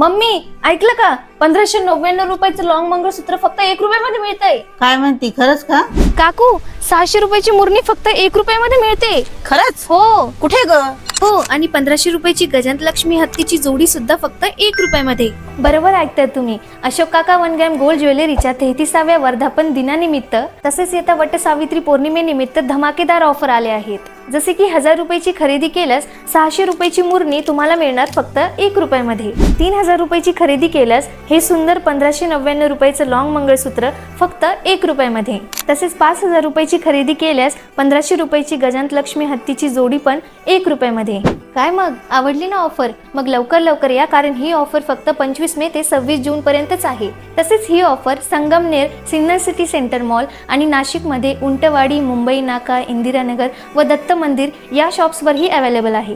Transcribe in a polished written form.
Mummy ऐकलं का? 1599 रुपयाचं लॉंग मंगळसूत्र फक्त 1 रुपयामध्ये मिळतंय. काय म्हणती, खरंच का? काकू 600 रुपयाची मुरणी फक्त 1 रुपयामध्ये मिळते. खरंच? हो कुठे ग? हो, आणि 1500 रुपयाची गजांत लक्ष्मी हत्तीची जोडी सुद्धा फक्त 1 रुपयामध्ये. बरोबर ऐकताय तुम्ही. अशोक काका 1 ग्रॅम गोल्ड ज्वेलरीच्या 33व्या वर्धापन दिनानिमित्त तसेच येत्या वट सावित्री पौर्णिमेनिमित्त धमाकेदार ऑफर आले आहेत. जसे की 1000 रुपयाची खरेदी केल्यास 600 रुपयाची मुरणी तुम्हाला मिळणार फक्त 1 रुपयामध्ये. 3000 रुपयाची खरेदी केल्यास हे सुंदर 1599 रुपयाचं लॉंग मंगळसूत्र फक्त 1 रुपयामध्ये. तसेच 5000 रुपयाची खरेदी केल्यास 1500 रुपयाची गजांत लक्ष्मी हत्तीची जोडी पण 1 रुपयामध्ये. काय मग आवडली ना ऑफर? मग लवकर या, कारण ही ऑफर फक्त 25 मे ते 26 जून पर्यंतच आहे. तसेच ही offer Sangamner, Sinnar city centre mall आणि नाशिकमध्ये उंटवाडी, मुंबई नाका, इंदिरानगर व दत्त मंदिर या शॉप्सवरही अवेलेबल आहे.